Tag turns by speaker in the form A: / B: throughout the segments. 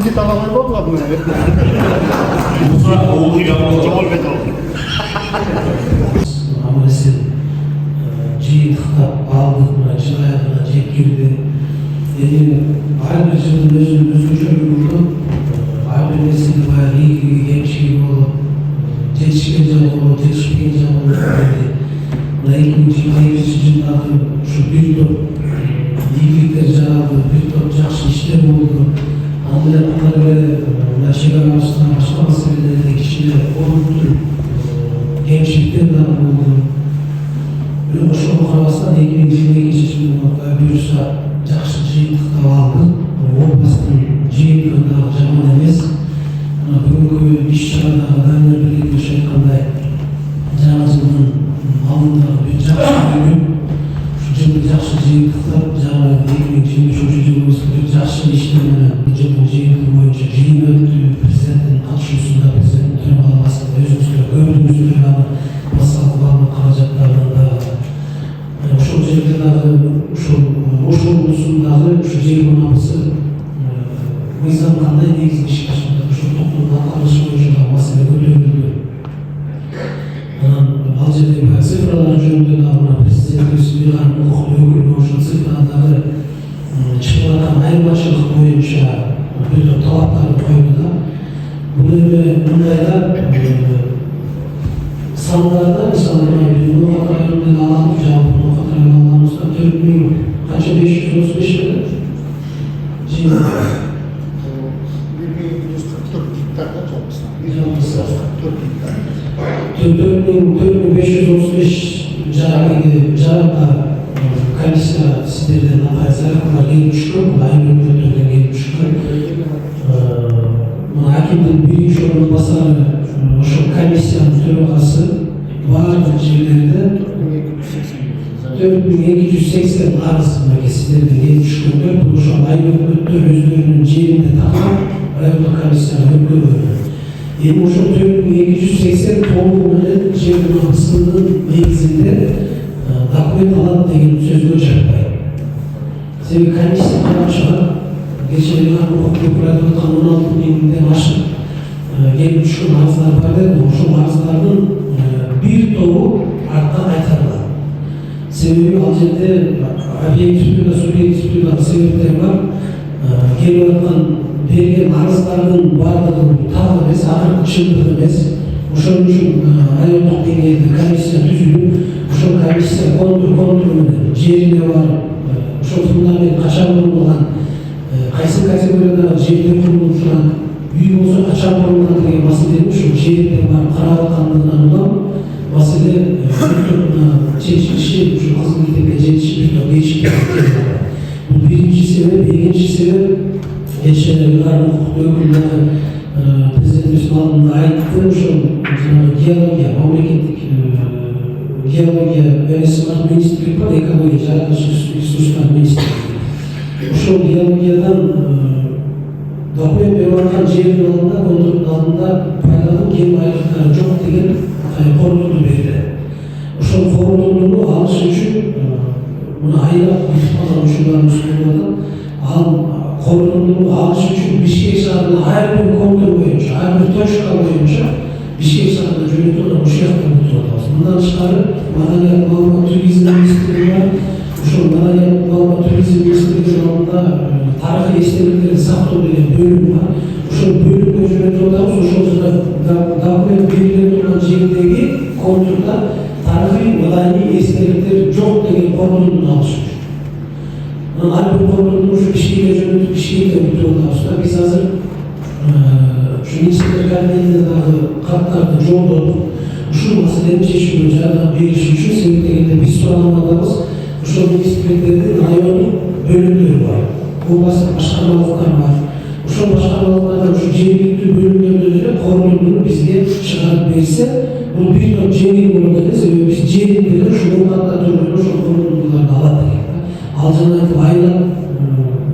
A: Kit alamay bo'ladi mı?
B: Musa oğlu yapmalı.
A: Jol beti oldu.
C: Amelesi jiyintiqtab aldık mı, cinayetine jep girdi. Yani her bir yılın özgürce bir vurdu. Her bir nesilde bayağı iyi gençliği oldu. Yetişkin canlı oldu, yetişkin canlı oldu. Lakin cinayet yıllarda şu bir top iyilikler canlı, bir top yaxşı işler oldu. Ameliyatlar ve yaşayan arasında başka meselelerde kişiler oldu. Gençlikten de oldu. Böyle şu muhabasından 2022 yılında buyursa yaxşı jiyintiqtab aldı. Oblasının jiyintiqida jaman emas. Bugungi ish-chorada odamlar birlikda aytganday jamiyatning oldinda bir yaxshi bugun shu yilni yaxshi jiyintiqtab, jamiyat 2023 yilda bir yaxshi ishlar bilan jiyintiq jiyintiq bo'yicha jiyin o'tdi. Prezidentning qatnashuvida prezident төрағалығында өзімізге көбіміз ойланы басқаларының қаражаттарында ошол жерде дагы ошол облусундағы ушу жер мунапысы мыйзам кандай негизде ишке ашканда ошол токтун аткарышы боюнча да маселе көтөрүлдү. Анан ал жерде баягы цифралар жөнүндө дагы мына президентибиз буйруган укуктуу өкүлү ошол цифрадагы чыгып аткан айырмачылык боюнча бир топ талаптарды койду да. Bundayda sanlarda insanlar bir Nokat rayonundan alalım cevabı Nokat rayonundan alamızda 4000 kaça 535 lira?
A: 1144 hektarda toplasan.
C: 4535 jarabda komissiya sizlerden zaratlar gelip çıkıyor, aynı ürünlerden gelip çıkıyor. Hakimden birinci orunbasarı ошол комиссиянын төрагасы баардык жерлерде 4280 арыз сиздерден келип түшкөндөр бул ошол айыл өкмөттөр өздөрүнүн жеринде такап райондук комиссияга өткөргөн. Эми ошол 4280 толугу менен жер мунапысынын негизинде документ алат деген сөзгө жатпайт. Себеби комиссия карашат geçen hukuklarda 16 binden aşık gelip düşkün arızlar var dedi. Şu arızların bir toğu arttan aytarlar. Sebebi alcette obyektüde, subyektüde sebepler var. Geliyorduktan bergen arızların bardığın tağı biz ağır çıldığı biz. Uşun için rayonluk dengeyde komissiya düzülüp, uşun komissiya kontrolünde yerinde var. Uşun fundament kaçan olan qayсы категорияда жерде құрылып тұрған үй болса қашан құрылған деген мәселені ошол жерде барып карап аткандыгынан улам маселе чечилиши ушу кызматке жетишип кечип кеткен. Бул биринчи себеп, экинчи себеп кечээ югары укуктуу өкүлдөрү президентибиздин алдында айтты, ошол геология, мамлекеттик геология министрлиги бар, экология жаратылыш ресурстар министрлиги. Ошол геологиядан документ берип аткан жердин алдында, контролдун алдында пайдалануу кен байлыктары жок деген корутунду берди. Ошол корутундуну алыш үчүн муну айлап алган ушулардын үстүндө ал корутундуну алыш үчүн Бишкек шаарынын ар бир контур боюнча, ар бир точка боюнча Бишкек шаарына жөнөтүп ушул жакта отуруп атабыз. Мындан тышкары маданият маалымат туризм министрлиги бар. Ошол маданият маалымат туризм министрлигинин алдында тарыхый эстеликтерди сактоо деген бөлүм бар. Ошол бөлүмгө жөнөтүп атабыз. Ошол документ берилип турган жердеги контурда тарыхый маданий эстеликтер жок деген корутундуну алыш үчүн. Ар бир корутунду ушу Бишкекке жөнөтүп Бишкекте бүтүп атабыз да. Биз азыр ушу министрлер кабинетине дагы каттарды жолдодук. Ушул маселени чечүүгө жардам бериш үчүн себеп дегенде биз суранабыз. Ошол министрликтердин райондук бөлүмдөрү бар. Областтык башкармалыктар бар. Ошол башкармалыктардан ушу жергиликтүү бөлүмдөрдөн эле корутундуну бизге чыгарып берсе, бул бир топ жеңил болот эле, себеби биз жеринде эле ушул катта түргөн ошол корутундуларды алат экен. Ал жана айтып айлап,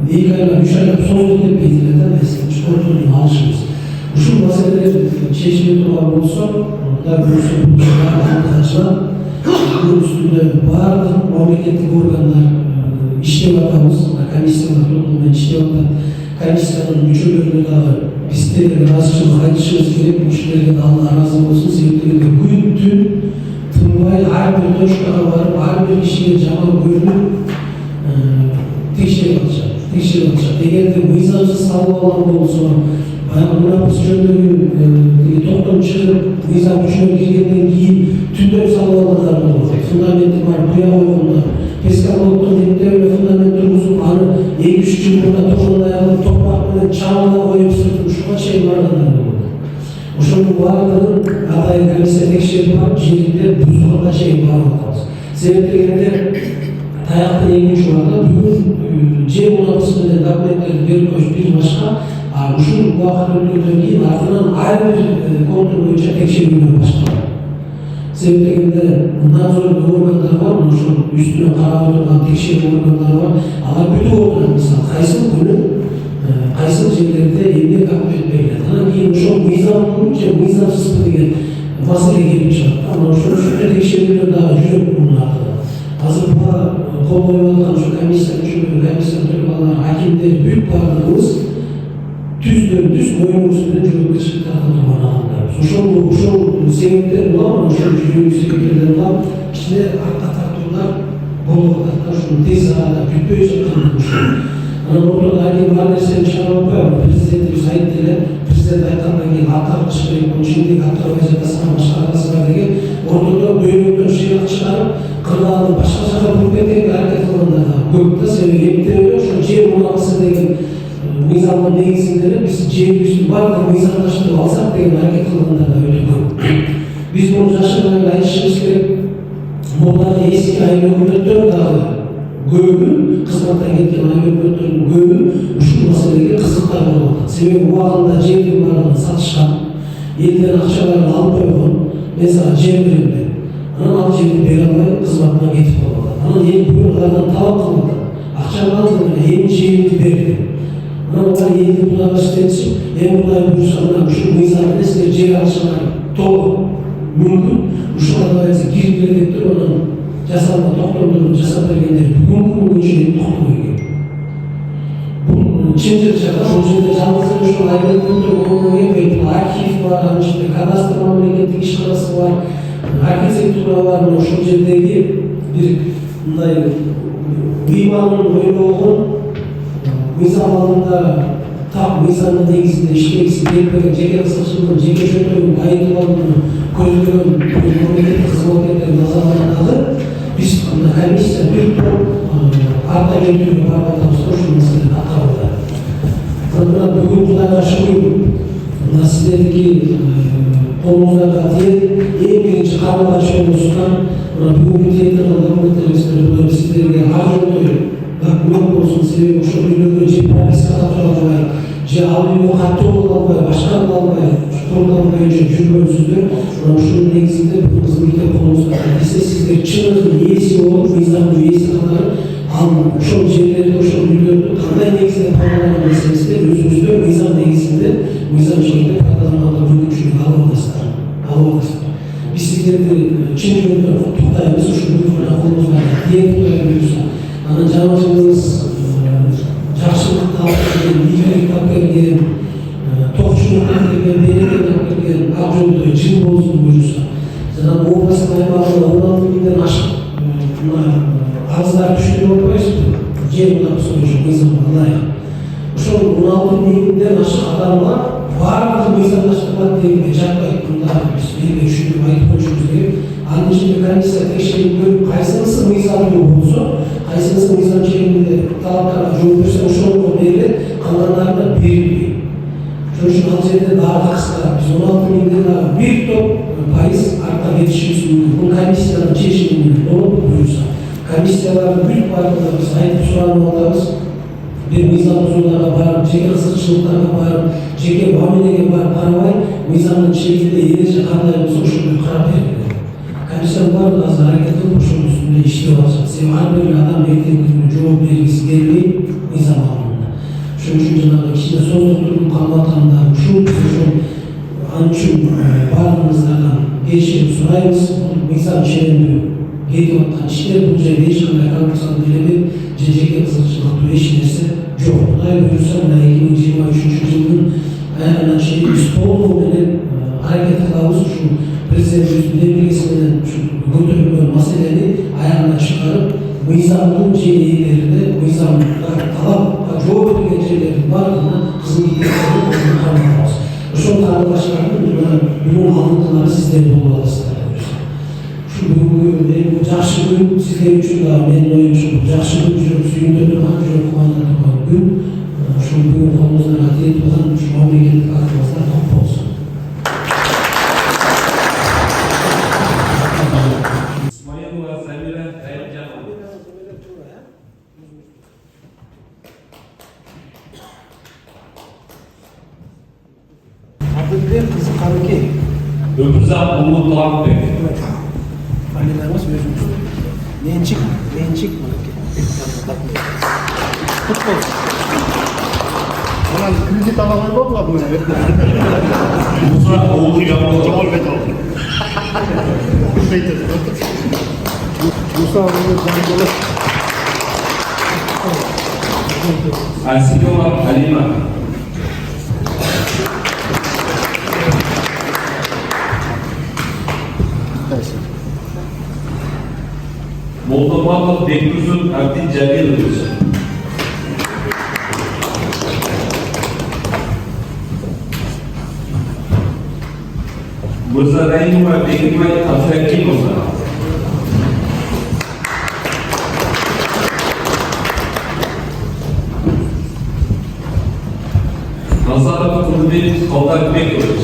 C: 2 айлап, 3 айлап созулуп кетпейт эле да биз корутундуну алышыбыз. Ушул маселелер чечиле турган болсо, да болсо bunun üstünde bardық мемлекеттик органдар иштеп атабыз, комиссиялар толугу менен иштеп атат. комиссияның мүшелеріне дағы біздерге разышылық айтышымыз керек, мүшелерге де Алла разы болсын. Себебі күн түн тынбай әрбір точкаға барып, әрбір кішіге жаман көрініп текшеріп атышады. Егер де мыйзамсыз салып алған болса, баяғы мына біз жөнделген тоқтам шығып, мыйзам күшіне келгеннен кейін түндеп салып алғандар болады. Фундаменті бар, құя қойғандар. Пескалоттың немдеріне фундамент тұрғызып, аны 2-3 жыл бұрында тоқылдай алып, топырақпен чаңына қойып сыртып ұшуға шейін барғандар болады. Ошоның барлығын арнайы комиссия текшеріп барып, жерінде бұзуға шейін барып атамыз. Себеп дегенде таяқтың екінші уақытта бүгін жер мұнапысымен документтерді беріп қойып бір башқа, ушул уақыт өткеннен кейін артынан әрбір контур бойынша текшерулер башқарады. Себеп дегенде надзорный органдар бар, ошол үстүнө карап отурган текшерүү органдары бар. Алар күтүп отурат, мисалы кайсы күнү кайсы жерлерде эмне документ берилет. Анан кийин ошол мыйзамдуу же мыйзамсызбы деген маселе келип чыгат. Анан ошол текшерүүлөр дагы жүрөт мунун артынан. Азыр буга кол коюп аткан ушу комиссия мүчөлөрү, комиссия төрагалары, акимдер бүт баардыгыбыз түздөн-түз моюнубуз менен жоопкерчиликке тартылган адамдарбыз. Ошол себептер улам, ошол жүйөлүк себептерден улам кичине артка тартуулар болуп атат. Ошону тез арада күтпөй жаткан ушул. Анан ортодо айдын бар нерсени чыгарып атпайбы, президентибиз айтты эле, президент айткандан кийин аткарылыш керек, муну ичиндеги аткарбай жатасың, башка арасы бар деген, ортодо дөйнөктөн шыйгак чыгарып, кырдаалды башка жака буруп кеткенге аракет кылгандар да көп да. Себеби эмтебеле ошо жер мунапасы деген мыйзамдын негизинде биз жерибиздин баардыгын мыйзамдаштырып алсак деген аракет кылгандар да өтө көп. Биз муну жашырбай эле айтышыбыз керек. Мурдагы эски айыл өкмөттөр дагы көбү, кызматтан кеткен айыл өкмөттөрдүн көбү ушул маселеге кызыктар болуп атат. Себеби убагында жердин баардыгын сатышкан, элден акчаларын алып койгон, мен сага жер берем деп. Анан ал жерди бере албай кызматынан кетип калып атат. Анан эл бүгүн алардан талап кылып атат. Акчаны алдым, эми жеримди бер деп. Анан олар элди булага иштетишип, эми Кудай буйруса мына ушул мыйзам менен силер жер алышыңар толук мүмкүн. Ушул адайсы киргилектер анан жасалма токтомдорду жасап бергендер бүгүнкү күнгө чейин токтобой келген. Бул чын жакта ошол жерде жалгыз эле ушул айылдын колуна келбейт. Бул архив бар, анын ичинде кадастр мамлекеттик ишканасы бар, архитектура бар. Ошол жердеги бир мындай уйманын ойлогон мыйзам алдында тап мыйзамдын негизинде иштегиси келбеген, жеке кызыкчылыгын, жеке чөйрөгүн байытып алууну көздөгөн мамлекеттик кызматкерлердин назарында биз мына комиссия бир топ арта келтирүүгө барып атабыз. Ушул маселени аткарууда. Мына бүгүн Кудайга шүгүр, мына сиздердики колуңуздарга тиет. Эң биринчи карман-каршы болушунан мына бүгүнкү тиеттирген документтерибиздер сиздерге ар жөндөй документ болсын. Себеби ошол үйлөргө же пропискага тура албай, же ал үйгө каттоо боло албай, башка кыла албай, курултан боюнча жүргөнсүздөр. Мына ушунун негизинде бул кызматты колуңузга десе, сиздер чыныгы ээси болуп, мыйзамдын ээси катары ал ошол жерлерди, ошол үйлөрдү кандай негизде пайдаланган маселесинде өзүңүздөр мыйзам негизинде, мыйзам шегинде пайдаланганга мүмкүнчүлүк алып атасыздар. Биз сиздерди чын жүрөктөн куттуктайбыз. Ушул бүгүнкү колуңуздарга тиет Кудай буйруса. Анан жаңы жылыңыз жакшылык талап келген, ийгилик тап келген, токчулук келген, береке тап келген, ак жөндөй жыл болсун буйруса. Жана областын аймагында 16 миңден ашык арыздар түштү деп атпайсызбы? Жер мунапасы боюнча мыйзамга ылайык. Ошол 16 миңден ашык адамга баардыгы мыйзамдаштырылат дегенге жатпайт. Мында биз элге түшүнүп айтып коюшубуз керек. Анын ичинде комиссия текшерип көрүп, кайсынысы мыйзамдуу болсо, кайсынысы мыйзам чегинде талаптарга жооп берсе, ошого берилет, калгандарына берилбейт. Ошон үчүн ал жерде дагы кыска биз 16 миңден дагы бир топ пайыз артка кетишибиз мүмкүн. Бул комиссиянын чечими менен болот буюрса. Комиссияларды бүт баардыгын биз айтып суранып атабыз. Бир мыйзам бузууларга барып, жеке кызыкчылыктарга барып, жеке мамилеге барып карабай, мыйзамдын чегинде эреже кандай болсо ошондой карап берилет. Комиссиянын баардыгы азыр аракет кылып ошонун үстүндө иштеп атышат. Себеби ар бир адам эртеңки күнү жооп бергиси келбейт мыйзам алдында. Ошон үчүн жанагы кичине создуктуруп калып атканда ушул биз ошол ал үчүн баардыгыбыздардан кечирим сурайбыз. Мыйзам чегинде кетип аткан иштер бул жерде эч кандай коррупциялык элемент же жеке кызыкчылыктуу эч нерсе Жоқ, Құдай бұйырса, мына 2023 жылдың аяғына шейін толығымен әрекет қыламыз үшін президент белгілесімен көтерілген мәселені аяғына шығарып, мыйзамдың жерлерінде, мыйзамға талапқа жауап берген жерлердің барлығына қызмет етуді қарамаймыз. Ошол кардашылардын бүгүн алдыңкылары сиздер болуп атасыздар. Бүгүнкү жакшы күн сиздер үчүн да менин оюмча жакшы күн, жүрөк сүйүндүрүп турган, жүрөк кубандырып турган күн. Ошол бүгүн колуңуздан тиеп турган ушу мамлекеттик актыбыздар топ болсун.
B: Исмаилова Самира Кайыржанова.
C: Адылбек кызы Карыкей.
B: Ömürzat Umut Doğanbek.
C: Фамилиябыз өзүңүз. Менчик мынакей. Футбол.
A: Анан кредит ала албай болду мына.
B: Musa Oğlu Yağmur.
A: Жогорбек ал. Билбейт. Муса Оğlu Жангулов.
B: Asilova Halima. Moldovalı Bekuzun Abdin Cemilovic. Muzarayimova Begimay Afrakimova. Nazarov Kılıbek Kaldakbekovic.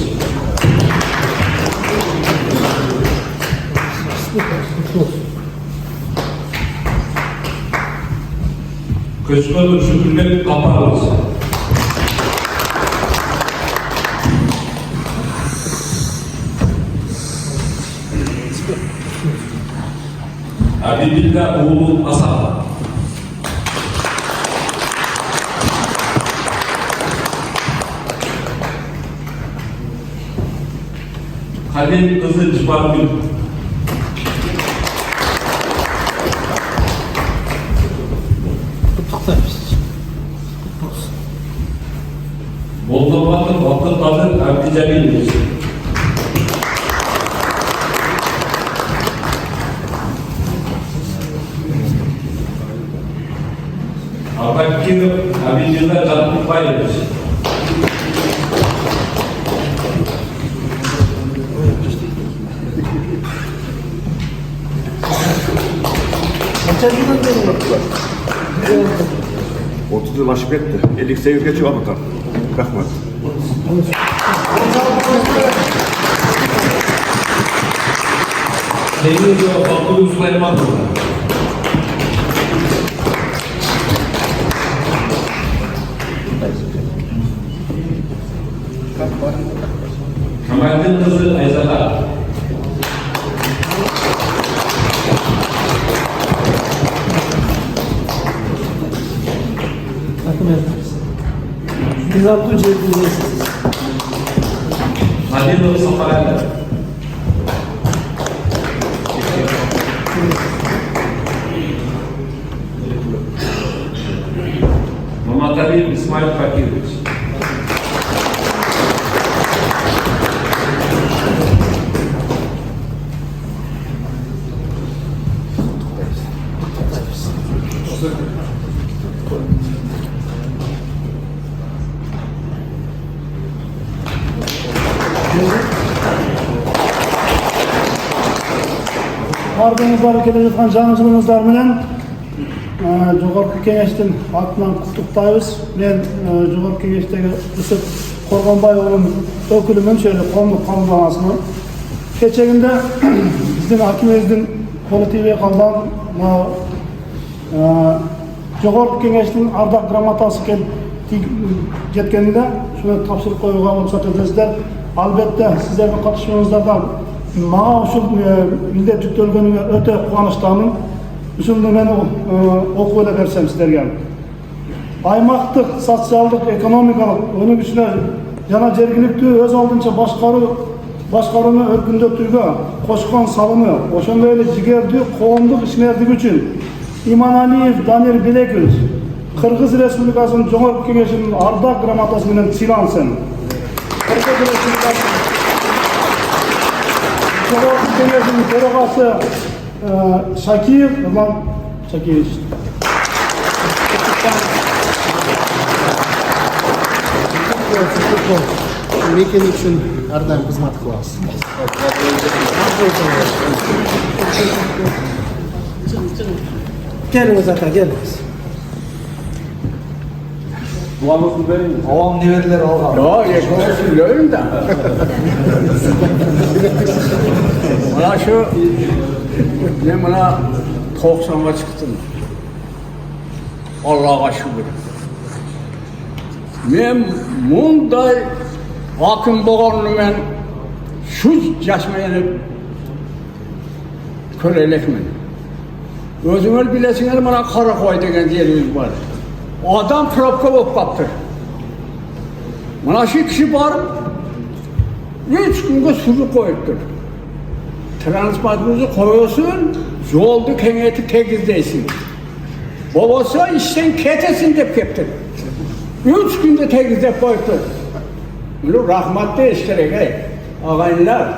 B: Köşkölü Şükürlük Kaparovic. Abibillah Oğlu Asal. Halil kızı Cıbargül. Moldovalı Vakıf Kadın Abdicemil. Abakir Abidillah Canlıbayevich.
A: Kaça yıldan beri yaptılar?
D: 30 yıl aşıp etti. 58 geçiyor ama kalkmadı.
B: Denizli Bakır Süleymanova. Kemal'in kızı Ayzala.
C: Bizatlı cebindesiniz.
B: Halil Safarayla. Muhammed Ali İsmail Fakirovic.
A: Ardыңыздар келе жатқан жаңы жылыңыздар менен Жогорку кеңештин атынан куттуктайбыз. Мен Жогорку кеңештеги Үсөт Коргонбай уулунун өкүлүмүн, шöyle коомдук кабылданасымын. Кечегинде биздин акимибиздин колу тийбей калган Жогорку кеңештин ардак грамотасы жеткенинде шуну тапшырып коюуга уруксат этесиздер. Албетте сиздердин катышуңуздардан мага ушул милдет жүктөлгөнүнө өтө кубанычтамын. Ушуну мен окуп эле берсем сиздерге. Аймактык социалдык экономикалык өнүгүшүнө жана жергиликтүү өз алдынча башкарууну өркүндөтүүгө кошкон салымы, ошондой эле жигердүү коомдук ишмердиги үчүн Иманалиев Дамир Билекович, Kırgız Respublikası'nın Jogorku Kengesinin Ardak Gramatası bilen silansın. Kırgız Respublikası'nın Jogorku Kengesinin Төрағасы Шакиев Нурман Шакиевич.
E: Мекен үшін әрдайым қызмет қыласыз.
C: Geliniz ata, geliniz.
E: Avam nevereler alған.
F: Yok, yaşamak söylüyorum da. Bana şu, ben bana 90'a çıktım. Allah'a şükür. Ben bunday hakim boğanlı ben şu yaşmayanı körelekmedim. Özümür bilesiniz bana kara koy degen yerimiz var. Adam propka bolup kaptır. Bana şu kişi var, 3 günde sürü koyuptur. Transportumuzu koyuyorsun, yoldu kengeti tekizleysin. Babası işten ketesin deyip keptir. 3 günde tekizleyip koyuptur. Bunu rahmatlı işlerek ağayınlar.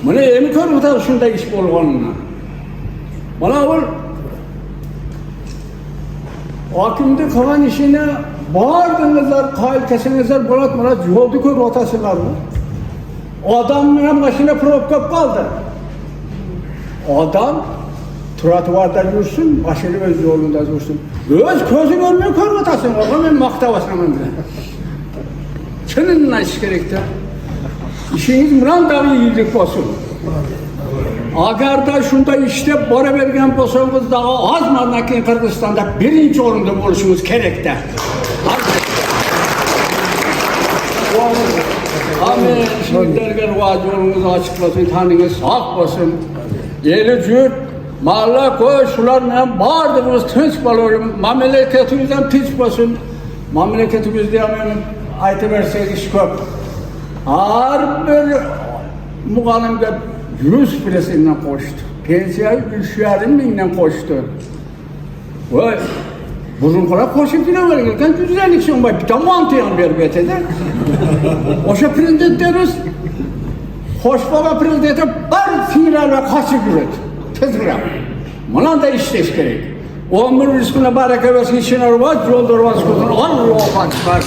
F: Bunu emi körüptar şunda iş bolğanına. Bana ol, hakimde kalan işine bağırdınızlar, kalitesiniizler, bırakmalar, yoldu kör rotasılar mı? Adamın başına propkap kaldı. Adam trotuvarda yürüsün, başını öz yolunda yürüsün. Öz közü görmüyor, kör rotasın, o ben maktavasının bile. Kiminle iş gerekti? İşiniz bundan da iyilik olsun. Agar da şunda işte bora vergen bolsanız daha az manaki Kırgızistan'da birinci orunda oluşunuz gerekti. Amin. Şimdi derken vaaz yolunuzu açıklasın, tanınız sağ olsun. Yeli cürt, malla koy, şularla bağırdınız, tınç balırım. Memleketimizden tınç basın. Memleketimizde hemen ayıtı verseydik şükür. Her bir muğanımda 100 birisinden koştu. Pensiyayı 3,5 koştu. Vay, buzun kadar koşup yine var gelirken güzellik son var. Bir de mantıyan bir betede. Oşa prezidentlerimiz, hoş baba prezidente bir fiilerle kaçı güret. Tezgirem. Buna da işleş gerek. O ömür rızkına baraka versin, işine var, yoldur var, Allah-u Akbar.